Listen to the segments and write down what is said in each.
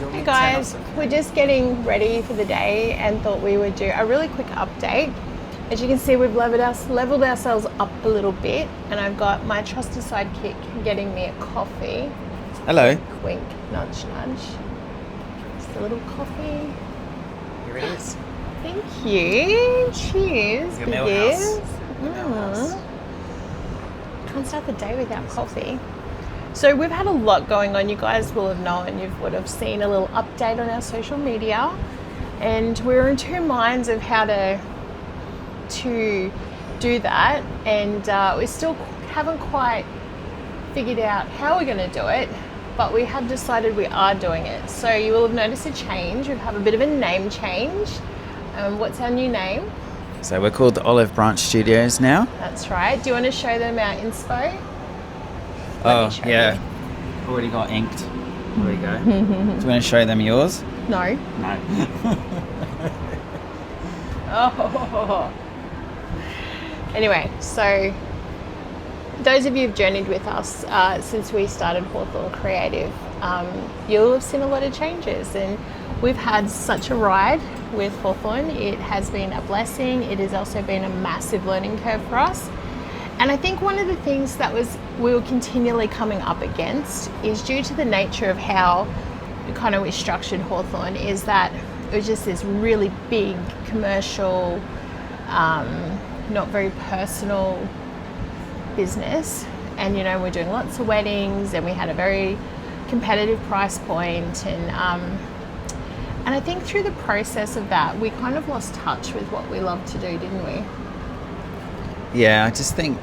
Hey guys, we're just getting ready for the day and thought we would do a really quick update. As you can see, we've leveled ourselves up a little bit, and I've got my trusted sidekick getting me a coffee. Hello. Wink, nudge, nudge. Just a little coffee. Here it is. Thank you. Cheers. Your Biggies. Millhouse. Can't start the day without coffee. So we've had a lot going on. You guys will have known, you would have seen a little update on our social media, and we're in two minds of how to do that, and we still haven't quite figured out how we're going to do it, but we have decided we are doing it. So you will have noticed a change. We have a bit of a name change. What's our new name? So we're called Olive Branch Studios now. That's right. Do you want to show them our inspo? Oh, yeah. Already got inked. There we go. Do you want to show them yours? No. No. Oh. Anyway, so those of you who've journeyed with us since we started Hawthorn Creative, you'll have seen a lot of changes, and we've had such a ride with Hawthorn. It has been a blessing. It has also been a massive learning curve for us. And I think one of the things that we were continually coming up against is due to the nature of how we structured Hawthorn, is that it was just this really big commercial, not very personal business. And we're doing lots of weddings, and we had a very competitive price point, and I think through the process of that, we kind of lost touch with what we love to do, didn't we? Yeah, I just think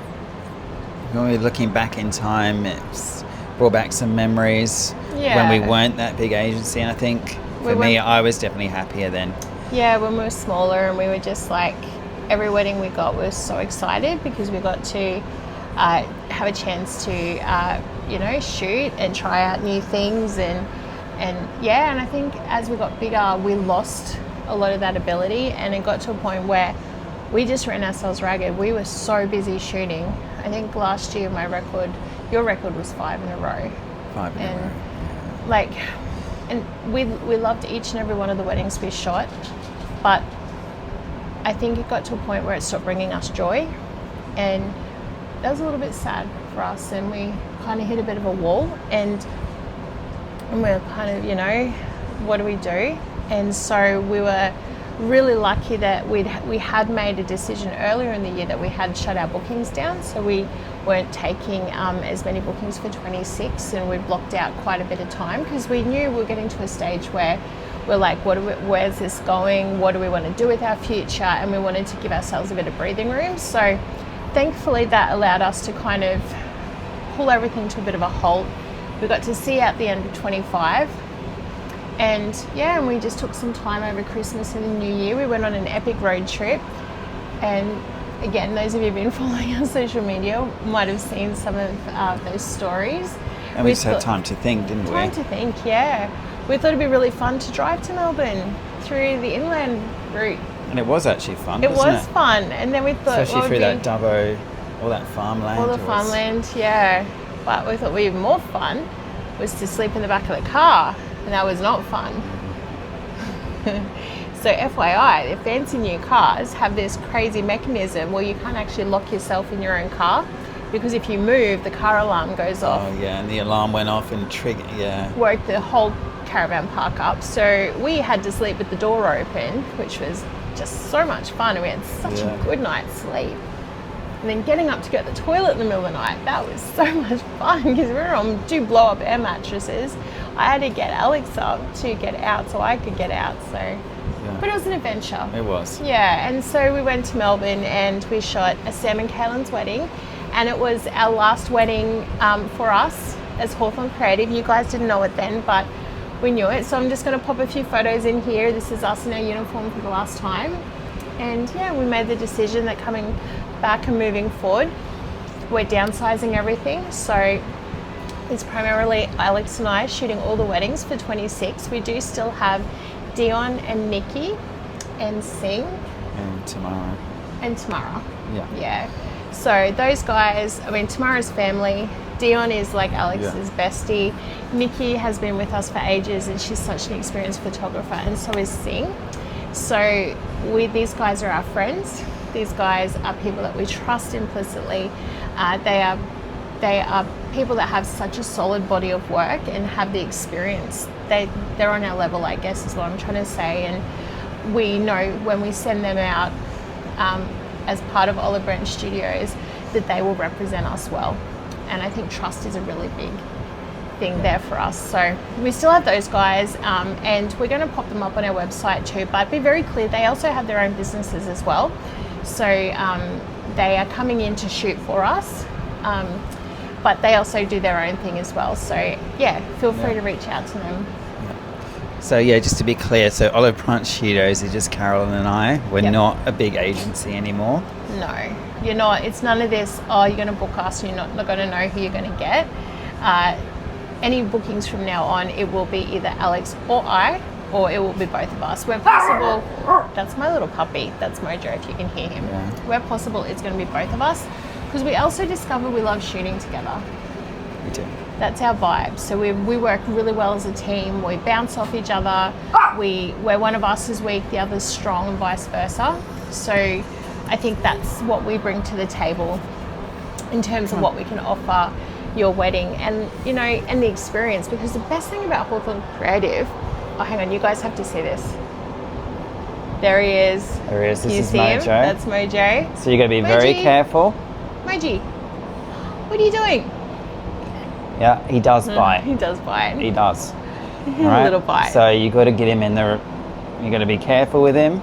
when we're looking back in time, it's brought back some memories when we weren't that big agency, and I think for me, I was definitely happier then. Yeah, when we were smaller, and we were just like, every wedding we got, we were so excited because we got to have a chance to shoot and try out new things, and I think as we got bigger, we lost a lot of that ability, and it got to a point where we just ran ourselves ragged. We were so busy shooting. I think last year your record was 5 in a row. 5 in a row. And we loved each and every one of the weddings we shot, but I think it got to a point where it stopped bringing us joy, and that was a little bit sad for us, and we kind of hit a bit of a wall, and we're kind of, what do we do? And so we were really lucky that we had made a decision earlier in the year that we had shut our bookings down, so we weren't taking as many bookings for 26, and we blocked out quite a bit of time because we knew we were getting to a stage where we're like, where's this going? What do we want to do with our future? And we wanted to give ourselves a bit of breathing room. So thankfully that allowed us to kind of pull everything to a bit of a halt. We got to see out the end of 25. And we just took some time over Christmas and the New Year. We went on an epic road trip. And again, those of you who've been following our social media might have seen some of those stories. And we just had time to think, didn't we? Time to think, yeah. We thought it'd be really fun to drive to Melbourne through the inland route. And it was actually fun, It was fun. And then we thought... Especially through that Dubbo, all that farmland. All the farmland, yeah. But we thought even more fun was to sleep in the back of the car. And that was not fun. So FYI, the fancy new cars have this crazy mechanism where you can't actually lock yourself in your own car, because if you move, the car alarm goes off. Oh yeah, and the alarm went off and triggered, woke the whole caravan park up. So we had to sleep with the door open, which was just so much fun, and we had such a good night's sleep. And then getting up to go to the toilet in the middle of the night, that was so much fun because we were on 2 blow-up air mattresses. I had to get Alex up to get out so I could get out. But it was an adventure. It was. Yeah, and so we went to Melbourne and we shot a Sam and Kaylin's wedding, and it was our last wedding for us as Hawthorn Creative. You guys didn't know it then, but we knew it. So I'm just going to pop a few photos in here. This is us in our uniform for the last time. And we made the decision that coming back and moving forward, we're downsizing everything. So it's primarily Alex and I shooting all the weddings for 26. We do still have Dion and Nikki and Sing. And Tamara. And Tamara. Yeah. So those guys, Tamara's family Dion is like Alex's bestie. Nikki has been with us for ages, and she's such an experienced photographer, and so is Sing. So these guys are our friends. These guys are people that we trust implicitly. They are people that have such a solid body of work and have the experience. They're on our level, I guess, is what I'm trying to say. And we know when we send them out as part of Olive Branch Studios that they will represent us well. And I think trust is a really big thing there for us. So we still have those guys, and we're going to pop them up on our website too, but be very clear, they also have their own businesses as well. So they are coming in to shoot for us, but they also do their own thing as well. So yeah, feel free to reach out to them. So yeah, just to be clear, so Olive Branch Studios is just Carolyn and I. We're not a big agency anymore. No, you're not. It's none of this, oh, you're going to book us and you're not going to know who you're going to get. Any bookings from now on, it will be either Alex or I, or it will be both of us. Where possible, that's my little puppy. That's Mojo, if you can hear him. Yeah. Where possible, it's going to be both of us, because we also discovered we love shooting together. We do. That's our vibe. So we work really well as a team. We bounce off each other. Where one of us is weak, the other's strong, and vice versa. So I think that's what we bring to the table in terms of what we can offer your wedding, and and the experience. Because the best thing about Hawthorn Creative, oh hang on, you guys have to see this. There he is. There he is. This is see Mojo. Him? That's Mojo. So you're going to be very careful. Moji, what are you doing? Yeah, he does bite. He does bite. He does. A little bite. So you got to get him in the. You got to be careful with him.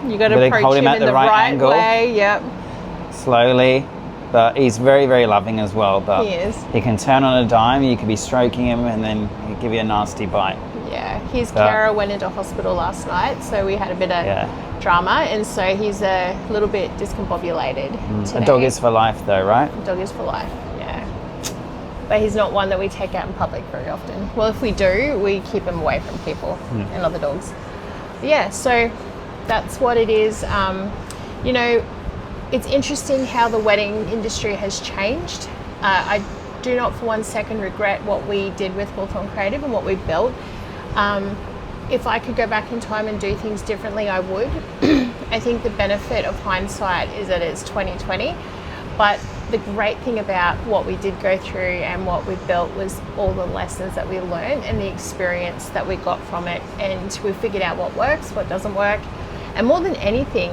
You got to approach him in the right angle. Way. Yep. Slowly, but he's very, very loving as well. But he is. He can turn on a dime. You could be stroking him, and then he'll give you a nasty bite. Yeah, his carer went into hospital last night, so we had a bit of drama, and so he's a little bit discombobulated today. A dog is for life, though, right? A dog is for life. But he's not one that we take out in public very often. Well, if we do, we keep him away from people and other dogs. But yeah, so that's what it is. It's interesting how the wedding industry has changed. I do not for one second regret what we did with Hawthorn Creative and what we built. If I could go back in time and do things differently, I would. I think the benefit of hindsight is that it's 2020, but the great thing about what we did go through and what we built was all the lessons that we learned and the experience that we got from it, and we figured out what works, what doesn't work, and more than anything,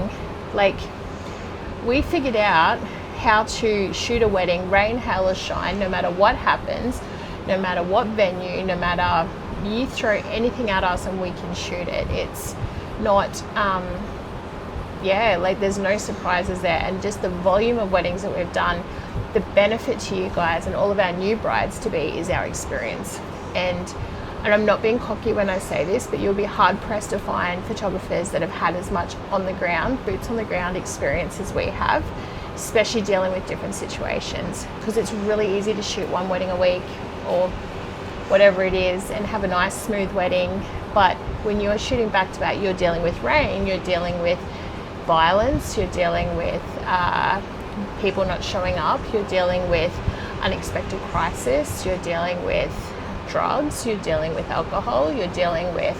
we figured out how to shoot a wedding, rain, hail or shine, no matter what happens, no matter what venue, no matter, you throw anything at us and we can shoot it. It's not there's no surprises there. And just the volume of weddings that we've done, the benefit to you guys and all of our new brides to be is our experience. And I'm not being cocky when I say this, but you'll be hard pressed to find photographers that have had as much on the ground, boots on the ground experience as we have, especially dealing with different situations, because it's really easy to shoot one wedding a week or whatever it is and have a nice smooth wedding. But when you're shooting back to back, you're dealing with rain, you're dealing with violence, you're dealing with people not showing up, you're dealing with unexpected crisis, you're dealing with drugs, you're dealing with alcohol, you're dealing with,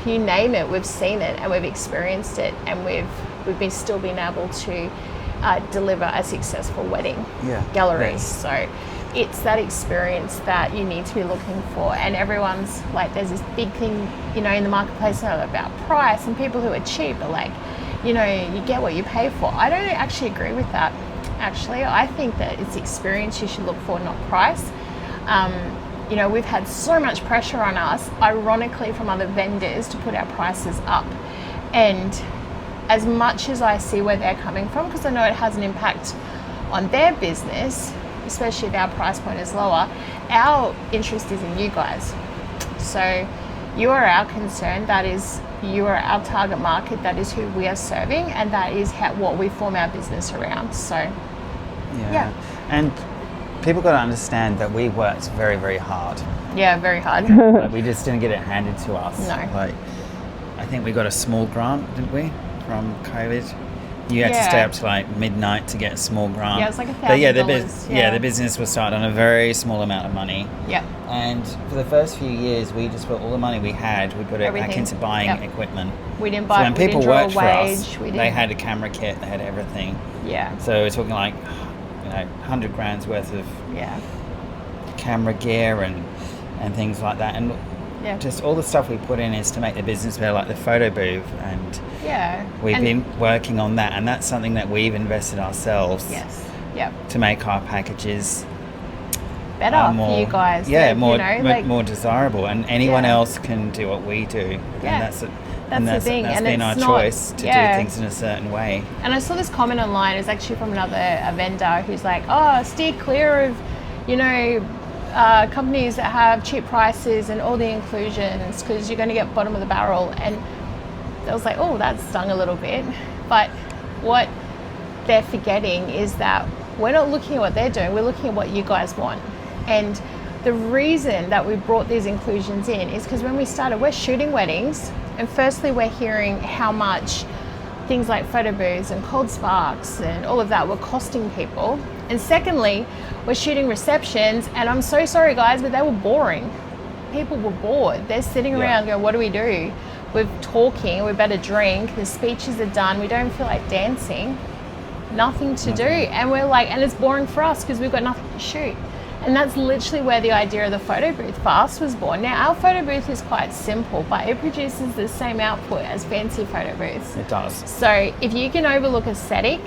you name it, we've seen it and we've experienced it, and we've still been able to deliver a successful wedding gallery. Yes. So it's that experience that you need to be looking for. And everyone's like, there's this big thing, in the marketplace about price, and people who are cheap are like, you get what you pay for. I don't actually agree with that. Actually, I think that it's experience you should look for, not price. We've had so much pressure on us, ironically, from other vendors to put our prices up. And as much as I see where they're coming from, because I know it has an impact on their business, especially if our price point is lower, our interest is in you guys. So you are our concern, that is, you are our target market, that is who we are serving, and that is what we form our business around. So yeah. And people got to understand that we worked very, very hard. Yeah, very hard. We just didn't get it handed to us. No. I think we got a small grant, didn't we, from COVID? You had to stay up to like midnight to get a small grant. Yeah, it was like $1,000. But yeah, the business was started on a very small amount of money. Yep. And for the first few years, we just put all the money we had, we put it back Everything. into buying Yep. equipment. We didn't So buy. when we people didn't draw worked a for wage. us, We they didn't. had a camera kit, they had everything. Yeah. So we're talking like, 100 grand's worth of Yeah. camera gear and things like that. And Yeah. just all the stuff we put in is to make the business better, like the photo booth. And Yeah. we've And- been working on that. And that's something that we've invested ourselves Yes. Yep. to make our packages Better more, for you guys. Yeah, Like, more, more desirable. And anyone Yeah. else can do what we do. Yeah. And That's that's the thing. That's And been our it's not- choice to yeah. do things in a certain way. And I saw this comment online. It's actually from a vendor who's like, "Oh, steer clear of, companies that have cheap prices and all the inclusions because you're going to get bottom of the barrel." And I was like, "Oh, that stung a little bit." But what they're forgetting is that we're not looking at what they're doing. We're looking at what you guys want. And the reason that we brought these inclusions in is because when we started, we're shooting weddings, and firstly, we're hearing how much things like photo booths and cold sparks and all of that were costing people. And secondly, we're shooting receptions, and I'm so sorry guys, but they were boring. People were bored. They're sitting around going, what do we do? We're talking, we've had a drink, the speeches are done, we don't feel like dancing, nothing to do. And we're like, and it's boring for us because we've got nothing to shoot. And that's literally where the idea of the photo booth for us was born. Now, our photo booth is quite simple, but it produces the same output as fancy photo booths. It does. So if you can overlook aesthetic,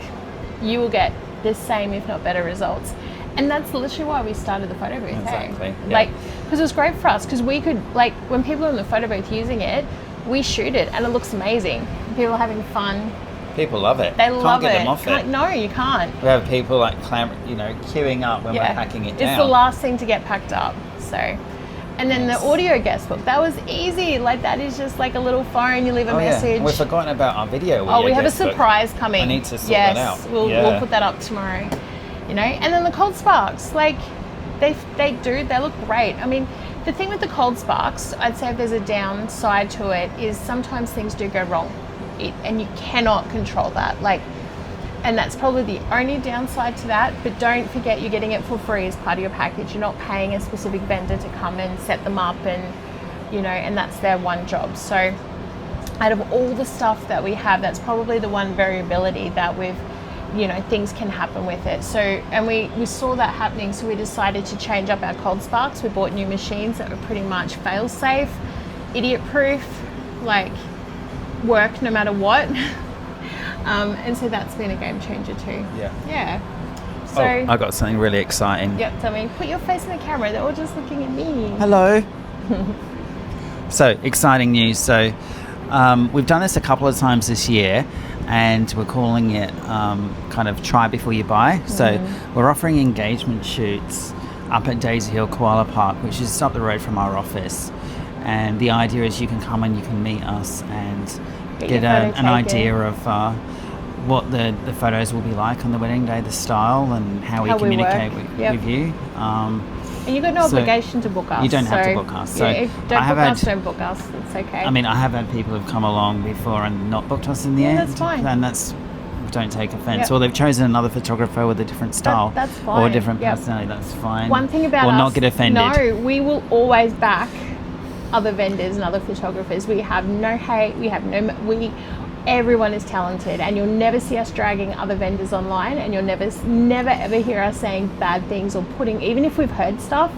you will get the same, if not better, results. And that's literally why we started the photo booth. Exactly. Hey? Yeah. Like, because it was great for us, because we could, like, when people are in the photo booth using it, we shoot it and it looks amazing. People are having fun. People love it. They love Can't get it. them off it. No, you can't. We have people like queuing up when we're packing it down. It's the last thing to get packed up. So, and then the audio guest book, that was easy. Like, that is just like a little phone, you leave a message. And we've forgotten about our video. We have a guest book. surprise coming. I need to sort that out. We'll put that up tomorrow. And then the cold sparks, like they look great. I mean, the thing with the cold sparks, I'd say if there's a downside to it, is sometimes things do go wrong. And you cannot control that. And that's probably the only downside to that. But don't forget, you're getting it for free as part of your package. You're not paying a specific vendor to come and set them up, and that's their one job. So out of all the stuff that we have, that's probably the one variability that things can happen with it. So, and we saw that happening, so we decided to change up our cold sparks. We bought new machines that were pretty much fail safe, idiot proof, work no matter what. And so that's been a game changer too. Yeah. So I got something really exciting. Yep, tell me. Put your face in the camera. They're all just looking at me. Hello. So, exciting news. So, we've done this a couple of times this year, and we're calling it kind of try before you buy. So, we're offering engagement shoots up at Daisy Hill Koala Park, which is just up the road from our office. And the idea is you can come and you can meet us and get an idea of what the photos will be like on the wedding day, the style, and how we communicate with you. And you've got no obligation to book us. You don't have to book us. So if don't book us. It's okay. I mean, I have had people who've come along before and not booked us in the end. That's fine. And don't take offence. Or they've chosen another photographer with a different style. That's fine. Or a different personality. That's fine. One thing about us... Or us... not get offended. No, we will always back other vendors and other photographers. We have no hate. We have no... Everyone is talented, and you'll never see us dragging other vendors online, and you'll never ever hear us saying bad things or even if we've heard stuff,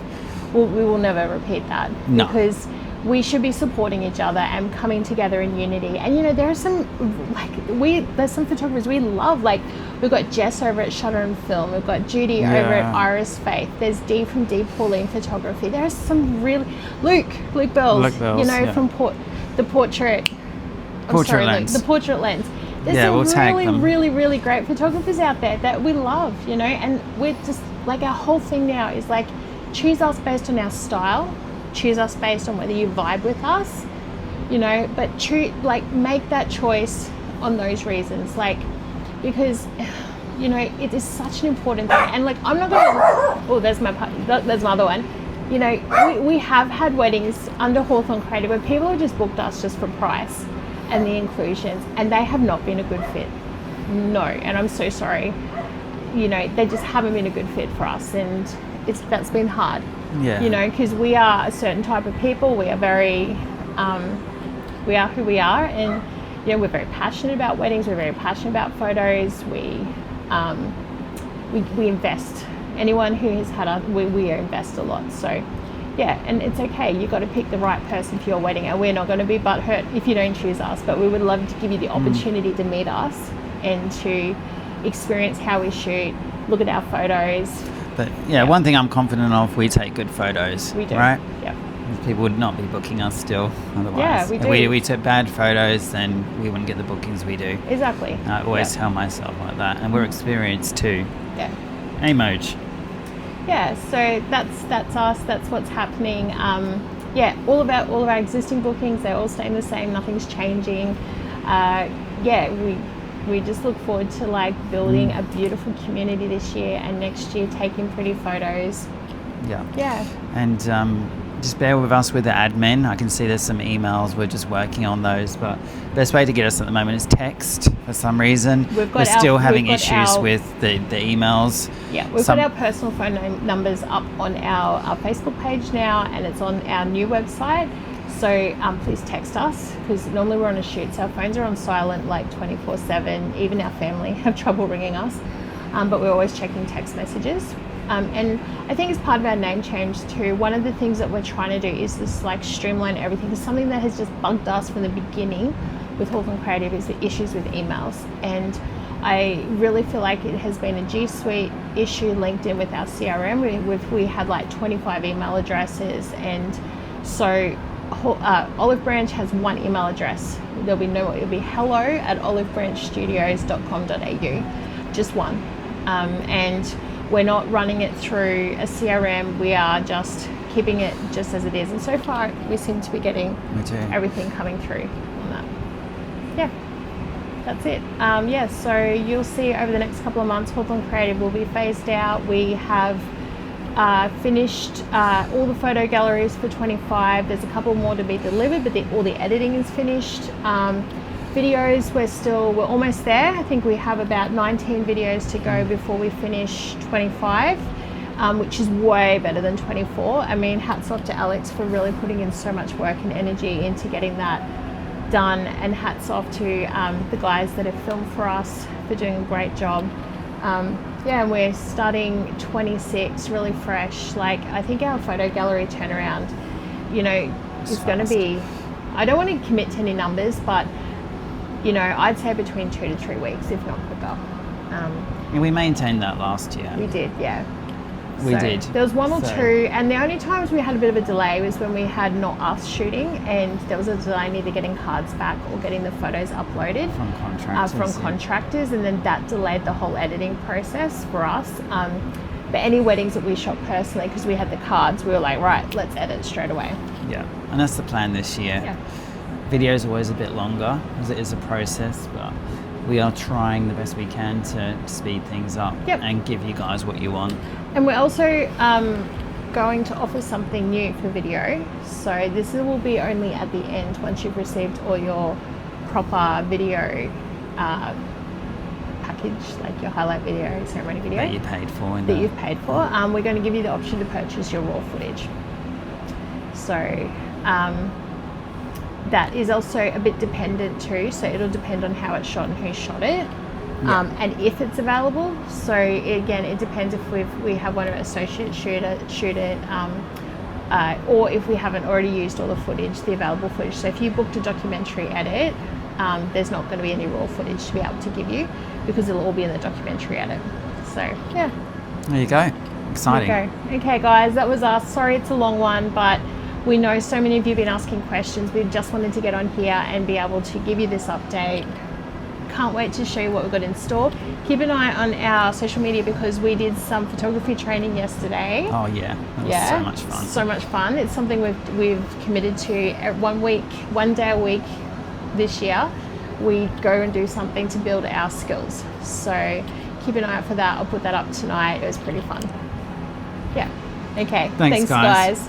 we will never repeat that. No. Because we should be supporting each other and coming together in unity. And there are some there's some photographers we love. We've got Jess over at Shutter and Film. We've got Judy over at Iris Faith. There's Dee from Dee Pauline Photography. There are some really Luke Bells. From the Portrait. Lens. The Portrait Lens. There's some really, really great photographers out there that we love, and we're just our whole thing now is choose us based on our style, choose us based on whether you vibe with us, but make that choice on those reasons, because it is such an important thing. And I'm not gonna there's my other one. We have had weddings under Hawthorn Creative where people have just booked us just for price and the inclusions, and they have not been a good fit. no, and I'm so sorry. You know, they just haven't been a good fit for us, and that's been hard. Yeah. You know, because we are a certain type of people. We are very, we are who we are, and you know, we're very passionate about weddings. We're very passionate about photos. We invest. Anyone who has had us, we invest a lot. So, yeah, and it's okay. You've got to pick the right person for your wedding, and we're not going to be butthurt if you don't choose us. But we would love to give you the opportunity to meet us and to experience how we shoot, look at our photos. But yeah, one thing I'm confident of, we take good photos. We do. Right? Yeah. People would not be booking us still otherwise. Yeah, we do. If we took bad photos, then we wouldn't get the bookings we do. Exactly. I always tell myself like that. And we're experienced too. Yeah. Amoj. Yeah, so that's us. That's what's happening. All of our existing bookings, they're all staying the same. Nothing's changing. We just look forward to like building a beautiful community this year, and next year taking pretty photos. Yeah. And just bear with us with the admin. I can see there's some emails. We're just working on those. But best way to get us at the moment is text for some reason. We're still having issues with the emails. Yeah, we've got our personal phone numbers up on our Facebook page now, and it's on our new website. So please text us, because normally we're on a shoot, so our phones are on silent like 24/7. Even our family have trouble ringing us, but we're always checking text messages. And I think as part of our name change too, one of the things that we're trying to do is this like streamline everything. Because something that has just bugged us from the beginning with Hawthorn Creative is the issues with emails. And I really feel like it has been a G Suite issue linked in with our CRM. We had like 25 email addresses, and so Olive Branch has one email address. It'll be hello@olivebranchstudios.com.au, just one. And we're not running it through a CRM. We are just keeping it just as it is. And so far, we seem to be getting everything coming through on that. Yeah, that's it. So you'll see over the next couple of months, Hawthorn Creative will be phased out. We have finished all the photo galleries for 25. There's a couple more to be delivered, but all the editing is finished. Videos, we're almost there. I think we have about 19 videos to go before we finish 25, which is way better than 24. I mean, hats off to Alex for really putting in so much work and energy into getting that done, and hats off to the guys that have filmed for us for doing a great job. And we're starting 26 really fresh. Like, I think our photo gallery turnaround, you know, is going to be, I don't want to commit to any numbers, but you know, I'd say between 2 to 3 weeks, if not quicker. And we maintained that last year. We did, yeah. We did. There was one or two, and the only times we had a bit of a delay was when we had not us shooting, and there was a delay in either getting cards back or getting the photos uploaded from contractors. And then that delayed the whole editing process for us. But any weddings that we shot personally, because we had the cards, we were like, right, let's edit straight away. Yeah, and that's the plan this year. Yeah. Video is always a bit longer because it is a process, but we are trying the best we can to speed things up and give you guys what you want. And we're also going to offer something new for video. So this will be only at the end, once you've received all your proper video package, like your highlight video, ceremony video. That you paid for. You've paid for. We're going to give you the option to purchase your raw footage. So that is also a bit dependent too, so it'll depend on how it's shot and who shot it, and if it's available. So again, it depends if we have one of our associates shoot it, or if we haven't already used all the footage, the available footage. So if you booked a documentary edit, there's not going to be any raw footage to be able to give you, because it'll all be in the documentary edit. So yeah. There you go. Exciting. There you go. Okay guys, that was us. Sorry it's a long one, but we know so many of you have been asking questions. We just wanted to get on here and be able to give you this update. Can't wait to show you what we've got in store. Keep an eye on our social media, because we did some photography training yesterday. Oh yeah, that was so much fun. So much fun. It's something we've committed to 1 day a week this year. We go and do something to build our skills. So keep an eye out for that. I'll put that up tonight. It was pretty fun. Yeah. Okay. Thanks guys.